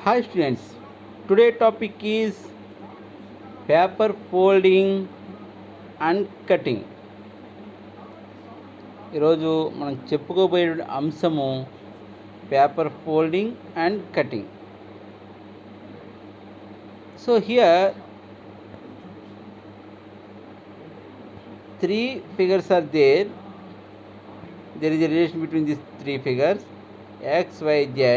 Hi students, today topic is paper folding and cutting. ఈరోజు మనం చెప్పుకోబోయే అంశము paper folding and cutting. So here 3 figures are there. There is a relation between these 3 figures x, y, z.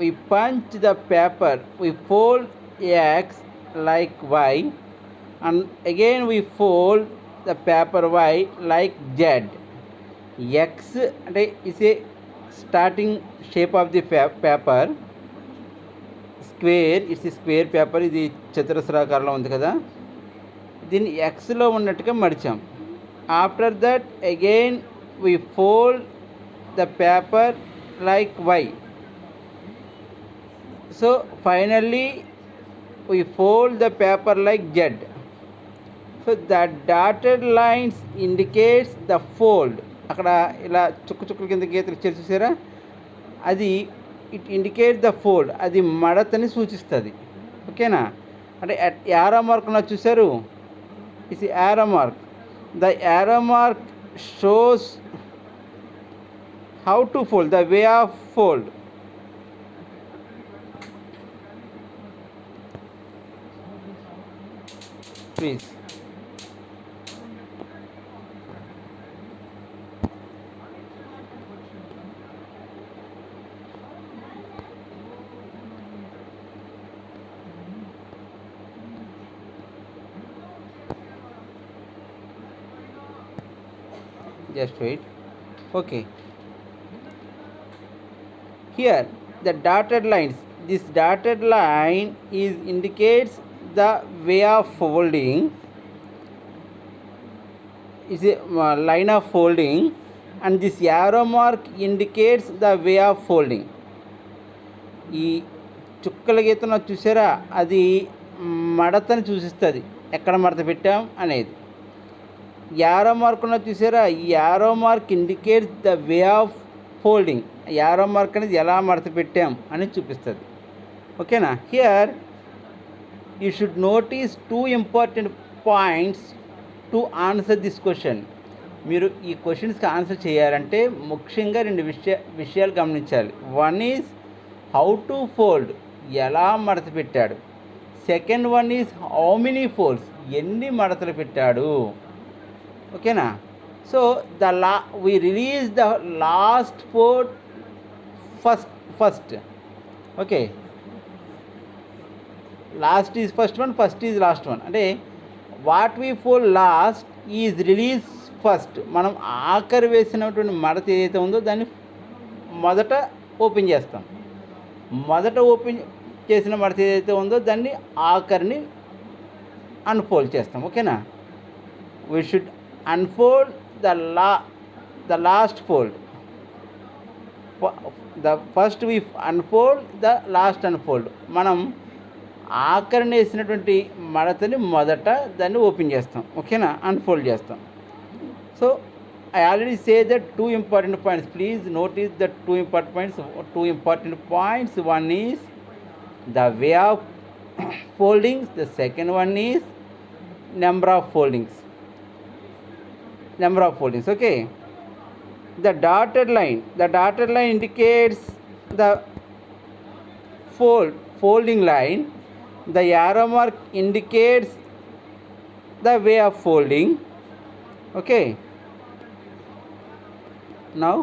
We punch the paper, we fold x like y, and again we fold the paper y like z. X is a starting shape of the paper, square. It's a square paper. ఇది చతురస్రాకారంలో ఉంది కదా, దీన్ని ఎక్స్లో ఉన్నట్టుగా మడిచాం. After that again we fold the paper like y. So finally we fold the paper like Z. So the dotted lines indicates the fold. అక్కడ ఇలా చుక్క కింద గీతలు చూసారా, అది ఇట్ ఇండికేట్ ద ఫోల్డ్, అది మడతని సూచిస్తుంది. ఓకేనా, అంటే యారో మార్క్ నా చూసారు, it's arrow mark. The arrow mark shows how to fold, the way of fold. Please. Just wait. Okay. Here the dotted lines. This dotted line is indicates the way of folding. Is a line of folding, and this arrow mark indicates the way of folding. ఈ చుక్కల గీతను చూసారా, అది మడతను సూచిస్తుంది, ఎక్కడ మడత పెట్టాం అనేది. యారో మార్క్ ఉన్న చూసారా, ఈ arrow mark indicates the way of folding. Arrow mark అనేది ఎలా మడత పెట్టాం అని చూపిస్తుంది. ఓకేనా. Here you should notice 2 important points to answer this question. మీరు ఈ క్వశ్చన్స్కి ఆన్సర్ చేయాలంటే ముఖ్యంగా 2 విషయాలు గమనించాలి. One is how to fold, ఎలా మడత పెట్టాడు. Second one is how many folds, ఎన్ని మడతలు పెట్టాడు. ఓకేనా. So we release the last fold first. Okay, last is first one, first is last one. అంటే what we fold last is release first. మనం ఆఖరి వేసినటువంటి మడత ఏదైతే ఉందో దాన్ని మొదట ఓపెన్ చేస్తాం. మొదట ఓపెన్ చేసిన మడత ఏదైతే ఉందో దాన్ని ఆఖరిని అన్ఫోల్డ్ చేస్తాం. ఓకేనా. We should unfold the last fold. The first we unfold, the last unfold. మనం ఆఖరిని వేసినటువంటి మడతని మొదట దాన్ని ఓపెన్ చేస్తాం. ఓకేనా, అన్ఫోల్డ్ చేస్తాం. So I already say that 2 important points. Please notice the 2 important points. 2 important points. One is the way of foldings. The second one is number of foldings. Okay. The dotted line indicates the folding line. The arrow mark indicates the way of folding. Okay. Now,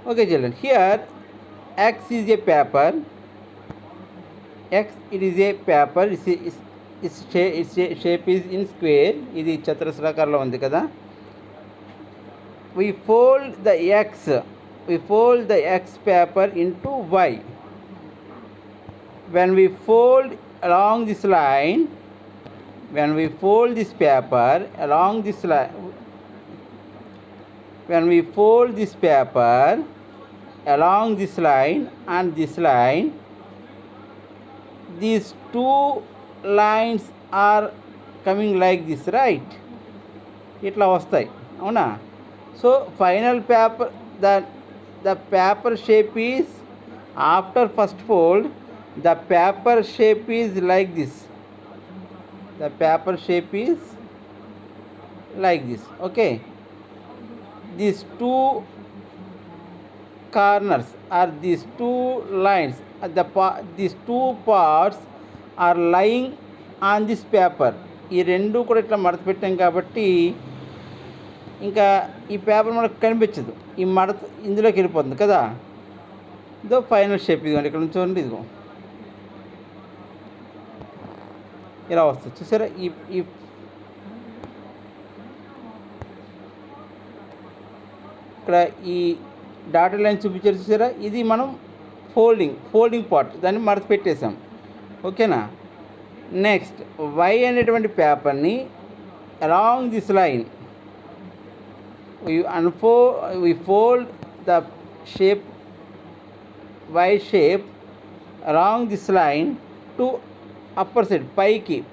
okay children, here X is a paper. It is a paper. Its shape is in square. ఇది చతురస్రాకారంలో ఉంది కదా. We fold the X paper into Y. When we fold along this line, when we fold this paper along this line, when we fold this paper along this line and this line, these 2 lines are coming like this, right? ఇట్లా వస్తాయి, అవునా. So final paper the paper shape is, after first fold, the paper shape is like this. The paper shape is like this. Okay, these two corners or these two lines, these two parts are lying on this paper. ఈ రెండు కూడా ఇట్లా మడత పెట్టాం కాబట్టి ఇంకా ఈ paper మనకు కనిపించదు, ఈ మడత ఇందులోకి వెళ్ళిపోతుంది కదా. ఇదో ఫైనల్ షేప్. ఇదిగోండి ఇక్కడ నుంచి చూడండి, ఇదిగో ఇలా వస్తుంది. చూసారా, ఈ ఇక్కడ ఈ డాటెడ్ లైన్ చూపించారు చూసారా, ఇది మనం ఫోల్డింగ్ పార్ట్, దాన్ని మడత పెట్టేసాం. ఓకేనా. నెక్స్ట్ వై అనేటువంటి పేపర్ని along this line we fold the shape Y shape along this line to upper side,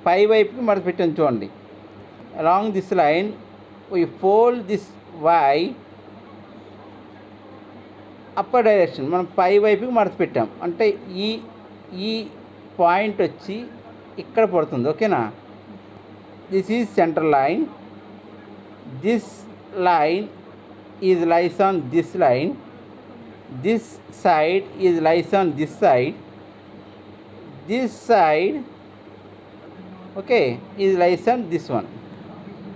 పై వైపుకి మడత పెట్టాం చూడండి. along this line we fold this Y upper direction, మనం పై వైపుకి మడత పెట్టాం అంటే ఈ పాయింట్ వచ్చి ఇక్కడ పడుతుంది. ఓకేనా. This is centre line. This line is lies on this line, this side is lies on this side, this side okay is lies on this one.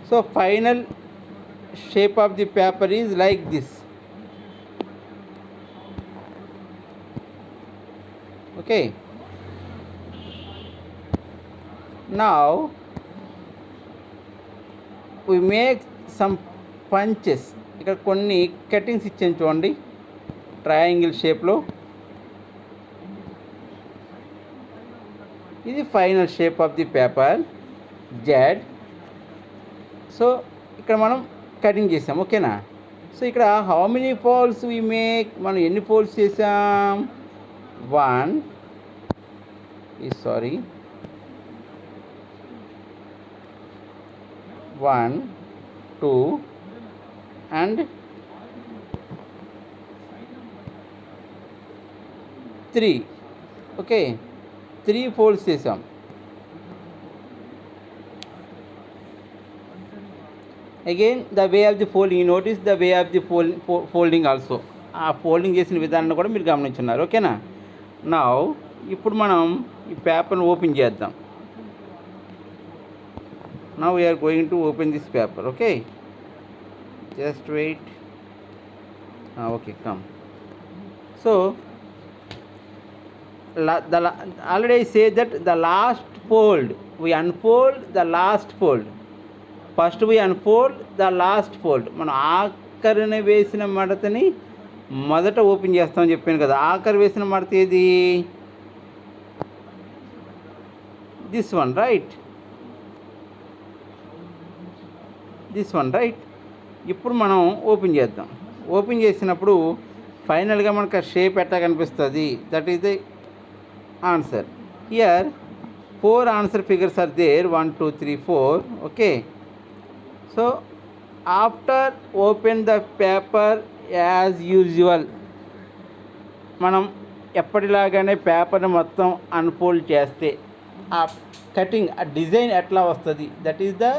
So final shape of the paper is like this. Okay, now we make some punches. ఇక్కడ కొన్ని cuttings ఇచ్చాను చూడండి, triangle షేప్లో. ఇది final shape of the paper Z. So ఇక్కడ మనం cutting చేసాం. ఓకేనా. సో ఇక్కడ how many folds we make, మనం ఎన్ని ఫోల్డ్స్ చేసాం? 1 2 and 3. ఓకే, 3 ఫోల్డ్స్ చేసాం. Again the way of the folding, notice the way of the folding also. ఆ ఫోల్డింగ్ చేసిన విధానాన్ని కూడా మీరు గమనించున్నారు. ఓకేనా. నౌ ఇప్పుడు మనం ఈ పేపర్ని ఓపెన్ చేద్దాం. Now we are going to open this paper. Okay, just wait. Okay, come. So already I say that the last fold, we unfold the last fold. First we unfold the last fold. మనం ఆఖరిని వేసిన మడతని మొదట open చేస్తామని చెప్పాను కదా. ఆఖరి వేసిన మడత ఏది? This one, right? This one, right? ఇప్పుడు మనం ఓపెన్ చేద్దాం. ఓపెన్ చేసినప్పుడు ఫైనల్గా మనకు ఆ షేప్ ఎట్లా కనిపిస్తుంది, that is the answer. Here 4 answer figures are there, 1 2 3 4. Okay. So after open the paper as usual, మనం ఎప్పటిలాగానే పేపర్ని మొత్తం అన్ఫోల్డ్ చేస్తే ఆ కటింగ్, ఆ డిజైన్ ఎట్లా వస్తుంది, that is the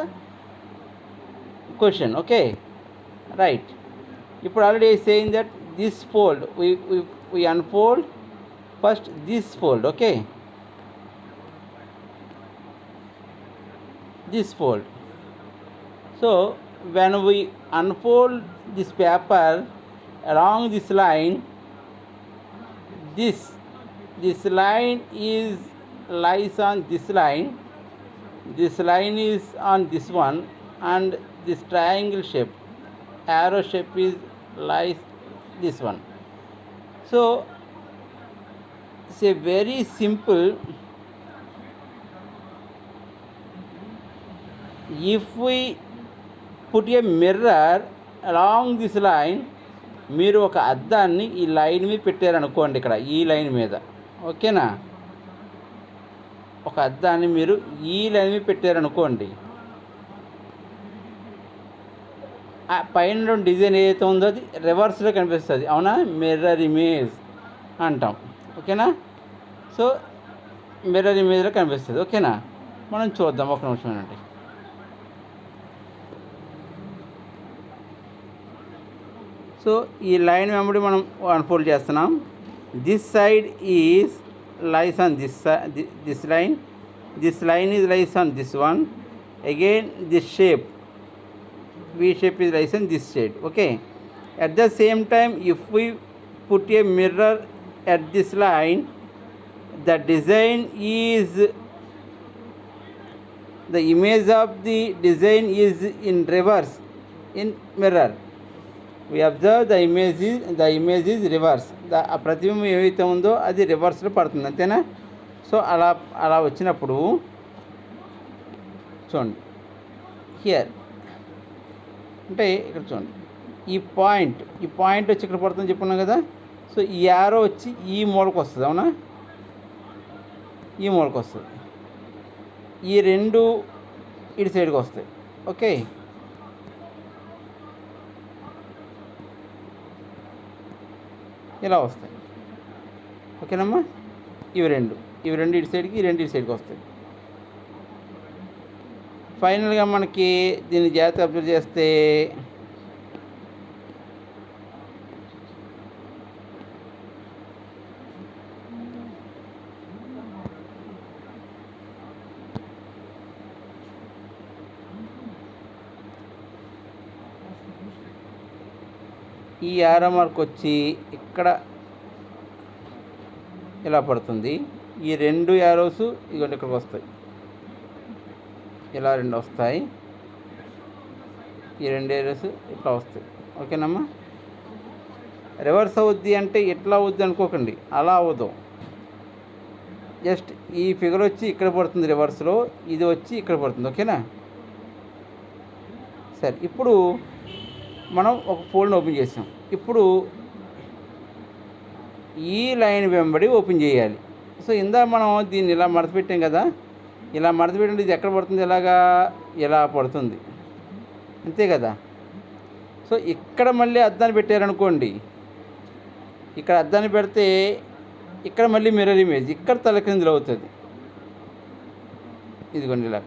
question. Okay, right. ఇప్పుడు already saying that this fold we unfold first this fold. Okay, this fold. So when we unfold this paper along this line, this line is lies on this line is on this one, and this triangle shape, arrow shape is lies this one. So it's a very simple. If we put a mirror along this line, మీరు ఒక అద్దాన్ని ఈ line మీద పెట్టారనుకోండి, ఇక్కడ ఈ line మీద. ఓకేనా. ఒక అద్దాన్ని మీరు ఈ లైన్ మీద పెట్టారనుకోండి, ఆ పైన డిజైన్ ఏదైతే ఉందో అది రివర్స్లో కనిపిస్తుంది, అవునా? మిర్రర్ ఇమేజ్ అంటాం, ఓకేనా? సో మిర్రర్ ఇమేజ్లో కనిపిస్తుంది, ఓకేనా? మనం చూద్దాం, ఒక నిమిషం అండి. సో ఈ లైన్ వెంబడి మనం అన్ఫోల్డ్ చేస్తున్నాం. This side is lies on this line, this line is lies on this one, again this shape V shape is lies on this side, okay? At the same time, if we put a mirror at this line, the design is, the image of the design is in reverse in mirror. We observe the image is reverse. The ప్రతిబింబం ఏవైతే ఉందో అది రివర్స్లో పడుతుంది, అంతేనా? So అలా వచ్చినప్పుడు చూడండి, హియర్ అంటే ఇక్కడ చూడండి, ఈ పాయింట్ వచ్చి ఇక్కడ పడుతుందని చెప్పుకున్నాం కదా. సో ఈ యారో వచ్చి ఈ మూలకు వస్తుంది, అవునా? ఈ మూలకు వస్తుంది, ఈ రెండు ఇటు సైడ్కి వస్తాయి, ఓకే? ఇలా వస్తాయి, ఓకేనమ్మా? ఇవి రెండు ఇటు సైడ్కి, ఈ రెండు ఇటు సైడ్కి వస్తాయి. ఫైనల్గా మనకి దీన్ని జాగ్రత్తగా అబ్జర్వ్ చేస్తే ఈ యారో మార్క్ వచ్చి ఇక్కడ ఇలా పడుతుంది. ఈ రెండు యారోస్ ఇదిగోండి ఇక్కడికి వస్తాయి, ఇలా రెండు వస్తాయి, ఈ రెండు ఏరియాస్ ఇట్లా వస్తాయి, ఓకేనమ్మా? రివర్స్ అవుద్ది అంటే ఎట్లా అవుద్ది అనుకోకండి, అలా అవ్వదు. జస్ట్ ఈ ఫిగర్ వచ్చి ఇక్కడ పడుతుంది రివర్స్లో, ఇది వచ్చి ఇక్కడ పడుతుంది, ఓకేనా? సరే, ఇప్పుడు మనం ఒక ఫోల్డ్ని ఓపెన్ చేసాం. ఇప్పుడు ఈ లైన్ వెంబడి ఓపెన్ చేయాలి. సో ఇందాక మనం దీన్ని ఇలా మడత పెట్టాం కదా, ఇలా మడత పెట్టండి, ఇది ఎక్కడ పడుతుంది? ఇలా పడుతుంది, అంతే కదా? సో ఇక్కడ మళ్ళీ అద్దాన్ని పెట్టారనుకోండి, ఇక్కడ అద్దాన్ని పెడితే ఇక్కడ మళ్ళీ మిర్రర్ ఇమేజ్ ఇక్కడ తలకిందులు అవుతుంది, ఇదిగోండి ఇలా.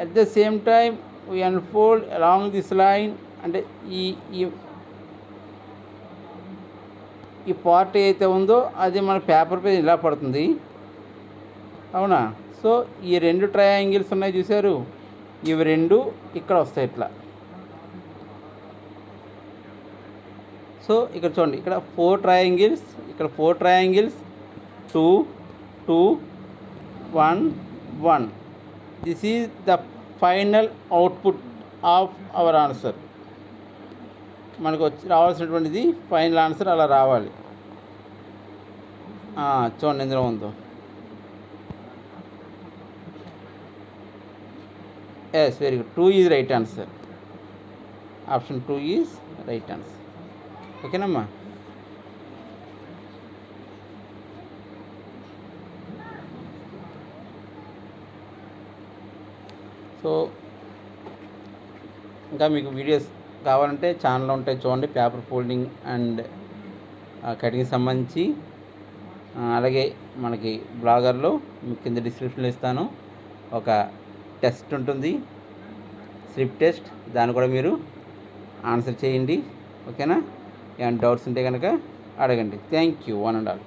At the same time we unfold along this line, అంటే ఈ పార్ట్ ఏదైతే ఉందో అది మన పేపర్ పై ఇలా పడుతుంది, అవునా? సో ఈ రెండు ట్రయాంగిల్స్ ఉన్నాయి చూసారు, ఇవి రెండు ఇక్కడ వస్తాయి ఇట్లా. సో ఇక్కడ చూడండి, ఇక్కడ 4 ట్రయాంగిల్స్, ఇక్కడ 4 triangles, 2 2 1 1. This is the final output of our answer. మనకు రావాల్సినటువంటిది ఫైనల్ ఆన్సర్ అలా రావాలి. చూడండి ఎందులో ఉందో. Yes, very good. 2 is right answer. Option 2 is right answer, ఓకేనమ్మా? సో ఇంకా మీకు వీడియోస్ కావాలంటే ఛానల్లో ఉంటాయి చూడండి, పేపర్ ఫోల్డింగ్ అండ్ కటింగ్ సంబంధించి. అలాగే మనకి బ్లాగర్లో మీకు కింద డిస్క్రిప్షన్లో ఇస్తాను, ఒక టెస్ట్ ఉంటుంది, స్లిప్ టెస్ట్, దాన్ని కూడా మీరు ఆన్సర్ చేయండి, ఓకేనా? ఏమైనా డౌట్స్ ఉంటే కనుక అడగండి. Thank you, one and all.